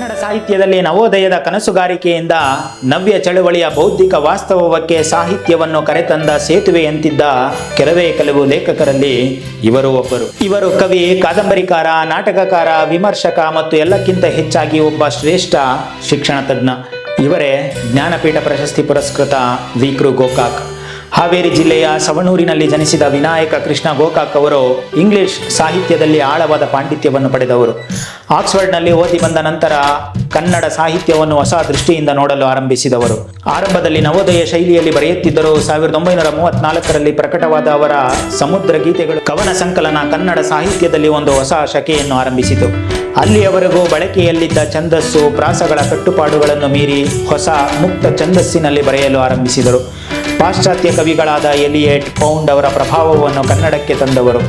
ಕನ್ನಡ ಸಾಹಿತ್ಯದಲ್ಲಿ ನವೋದಯದ ಕನಸುಗಾರಿಕೆಯಿಂದ ನವ್ಯ ಚಳವಳಿಯ ಬೌದ್ಧಿಕ ವಾಸ್ತವಕ್ಕೆ ಸಾಹಿತ್ಯವನ್ನು ಕರೆತಂದ ಸೇತುವೆಯಂತಿದ್ದ ಕೆಲವು ಲೇಖಕರಲ್ಲಿ ಇವರು ಒಬ್ಬರು. ಇವರು ಕವಿ, ಕಾದಂಬರಿಕಾರ, ನಾಟಕಕಾರ, ವಿಮರ್ಶಕ ಮತ್ತು ಎಲ್ಲಕ್ಕಿಂತ ಹೆಚ್ಚಾಗಿ ಒಬ್ಬ ಶ್ರೇಷ್ಠ ಶಿಕ್ಷಣ ತಜ್ಞ. ಇವರೇ ಜ್ಞಾನಪೀಠ ಪ್ರಶಸ್ತಿ ಪುರಸ್ಕೃತ ವಿ.ಕೃ. ಗೋಕಾಕ್. ಹಾವೇರಿ ಜಿಲ್ಲೆಯ ಸವಣೂರಿನಲ್ಲಿ ಜನಿಸಿದ ವಿನಾಯಕ ಕೃಷ್ಣ ಗೋಕಾಕ್ ಅವರು ಇಂಗ್ಲಿಷ್ ಸಾಹಿತ್ಯದಲ್ಲಿ ಆಳವಾದ ಪಾಂಡಿತ್ಯವನ್ನು ಪಡೆದವರು. ಆಕ್ಸ್ಫರ್ಡ್ನಲ್ಲಿ ಓದಿ ಬಂದ ನಂತರ ಕನ್ನಡ ಸಾಹಿತ್ಯವನ್ನು ಹೊಸ ದೃಷ್ಟಿಯಿಂದ ನೋಡಲು ಆರಂಭಿಸಿದವರು. ಆರಂಭದಲ್ಲಿ ನವೋದಯ ಶೈಲಿಯಲ್ಲಿ ಬರೆಯುತ್ತಿದ್ದರು. 1934ರಲ್ಲಿ ಪ್ರಕಟವಾದ ಅವರ ಸಮುದ್ರ ಗೀತೆಗಳು ಕವನ ಸಂಕಲನ ಕನ್ನಡ ಸಾಹಿತ್ಯದಲ್ಲಿ ಒಂದು ಹೊಸ ಶಕೆಯನ್ನು ಆರಂಭಿಸಿತು. ಅಲ್ಲಿಯವರೆಗೂ ಬಳಕೆಯಲ್ಲಿದ್ದ ಛಂದಸ್ಸು, ಪ್ರಾಸಗಳ ಕಟ್ಟುಪಾಡುಗಳನ್ನು ಮೀರಿ ಹೊಸ ಮುಕ್ತ ಛಂದಸ್ಸಿನಲ್ಲಿ ಬರೆಯಲು ಆರಂಭಿಸಿದರು. ಪಾಶ್ಚಾತ್ಯ ಕವಿಗಳಾದ ಎಲಿಯಟ್, ಪೌಂಡ್ ಅವರ ಪ್ರಭಾವವನ್ನು ಕನ್ನಡಕ್ಕೆ ತಂದವರು.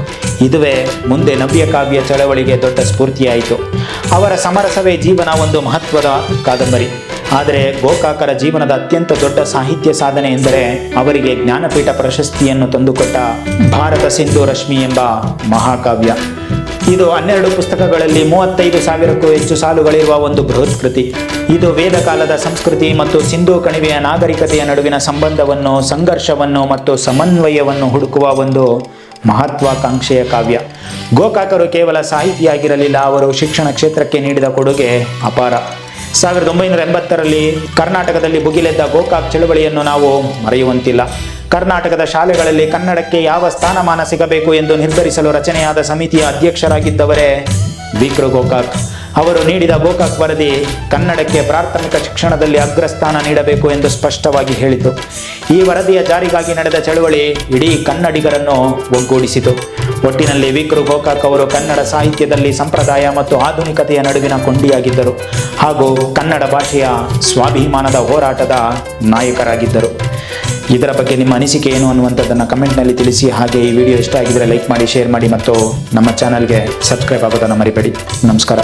ಇದುವೇ ಮುಂದೆ ನವ್ಯ ಕಾವ್ಯ ಚಳವಳಿಗೆ ದೊಡ್ಡ ಸ್ಫೂರ್ತಿಯಾಯಿತು. ಅವರ ಸಮರಸವೇ ಜೀವನ ಒಂದು ಮಹತ್ವದ ಕಾದಂಬರಿ. ಆದರೆ ಗೋಕಾಕರ ಜೀವನದ ಅತ್ಯಂತ ದೊಡ್ಡ ಸಾಹಿತ್ಯ ಸಾಧನೆ ಎಂದರೆ ಅವರಿಗೆ ಜ್ಞಾನಪೀಠ ಪ್ರಶಸ್ತಿಯನ್ನು ತಂದುಕೊಟ್ಟ ಭಾರತ ಸಿಂಧು ರಶ್ಮಿ ಎಂಬ ಮಹಾಕಾವ್ಯ. ಇದು 12 ಪುಸ್ತಕಗಳಲ್ಲಿ 35,000ಕ್ಕೂ ಹೆಚ್ಚು ಸಾಲುಗಳಿರುವ ಒಂದು ಬೃಹತ್ ಕೃತಿ. ಇದು ವೇದಕಾಲದ ಸಂಸ್ಕೃತಿ ಮತ್ತು ಸಿಂಧೂ ಕಣಿವೆಯ ನಾಗರಿಕತೆಯ ನಡುವಿನ ಸಂಬಂಧವನ್ನು, ಸಂಘರ್ಷವನ್ನು ಮತ್ತು ಸಮನ್ವಯವನ್ನು ಹುಡುಕುವ ಒಂದು ಮಹತ್ವಾಕಾಂಕ್ಷೆಯ ಕಾವ್ಯ. ಗೋಕಾಕರು ಕೇವಲ ಸಾಹಿತಿಯಾಗಿರಲಿಲ್ಲ, ಅವರು ಶಿಕ್ಷಣ ಕ್ಷೇತ್ರಕ್ಕೆ ನೀಡಿದ ಕೊಡುಗೆ ಅಪಾರ. 1980ರಲ್ಲಿ ಕರ್ನಾಟಕದಲ್ಲಿ ಭುಗಿಲೆದ್ದ ಗೋಕಾಕ್ ಚಳವಳಿಯನ್ನು ನಾವು ಮರೆಯುವಂತಿಲ್ಲ. ಕರ್ನಾಟಕದ ಶಾಲೆಗಳಲ್ಲಿ ಕನ್ನಡಕ್ಕೆ ಯಾವ ಸ್ಥಾನಮಾನ ಸಿಗಬೇಕು ಎಂದು ನಿರ್ಧರಿಸಲು ರಚನೆಯಾದ ಸಮಿತಿಯ ಅಧ್ಯಕ್ಷರಾಗಿದ್ದವರೇ ವಿ.ಕೃ. ಗೋಕಾಕ್. ಅವರು ನೀಡಿದ ಗೋಕಾಕ್ ವರದಿ ಕನ್ನಡಕ್ಕೆ ಪ್ರಾಥಮಿಕ ಶಿಕ್ಷಣದಲ್ಲಿ ಅಗ್ರಸ್ಥಾನ ನೀಡಬೇಕು ಎಂದು ಸ್ಪಷ್ಟವಾಗಿ ಹೇಳಿತು. ಈ ವರದಿಯ ಜಾರಿಗಾಗಿ ನಡೆದ ಚಳವಳಿ ಇಡೀ ಕನ್ನಡಿಗರನ್ನು ಒಗ್ಗೂಡಿಸಿತು. ಒಟ್ಟಿನಲ್ಲಿ ವಿ.ಕೃ. ಗೋಕಾಕ್ ಅವರು ಕನ್ನಡ ಸಾಹಿತ್ಯದಲ್ಲಿ ಸಂಪ್ರದಾಯ ಮತ್ತು ಆಧುನಿಕತೆಯ ನಡುವಿನ ಕೊಂಡಿಯಾಗಿದ್ದರು ಹಾಗೂ ಕನ್ನಡ ಭಾಷೆಯ ಸ್ವಾಭಿಮಾನದ ಹೋರಾಟದ ನಾಯಕರಾಗಿದ್ದರು. ಇದರ ಬಗ್ಗೆ ನಿಮ್ಮ ಅನಿಸಿಕೆ ಏನು ಅನ್ನುವಂಥದ್ದನ್ನು ಕಮೆಂಟ್ನಲ್ಲಿ ತಿಳಿಸಿ. ಹಾಗೆ ಈ ವಿಡಿಯೋ ಇಷ್ಟ ಆಗಿದ್ದರೆ ಲೈಕ್ ಮಾಡಿ, ಶೇರ್ ಮಾಡಿ ಮತ್ತು ನಮ್ಮ ಚಾನಲ್ಗೆ ಸಬ್ಸ್ಕ್ರೈಬ್ ಆಗೋದನ್ನು ಮರಿಬೇಡಿ. ನಮಸ್ಕಾರ.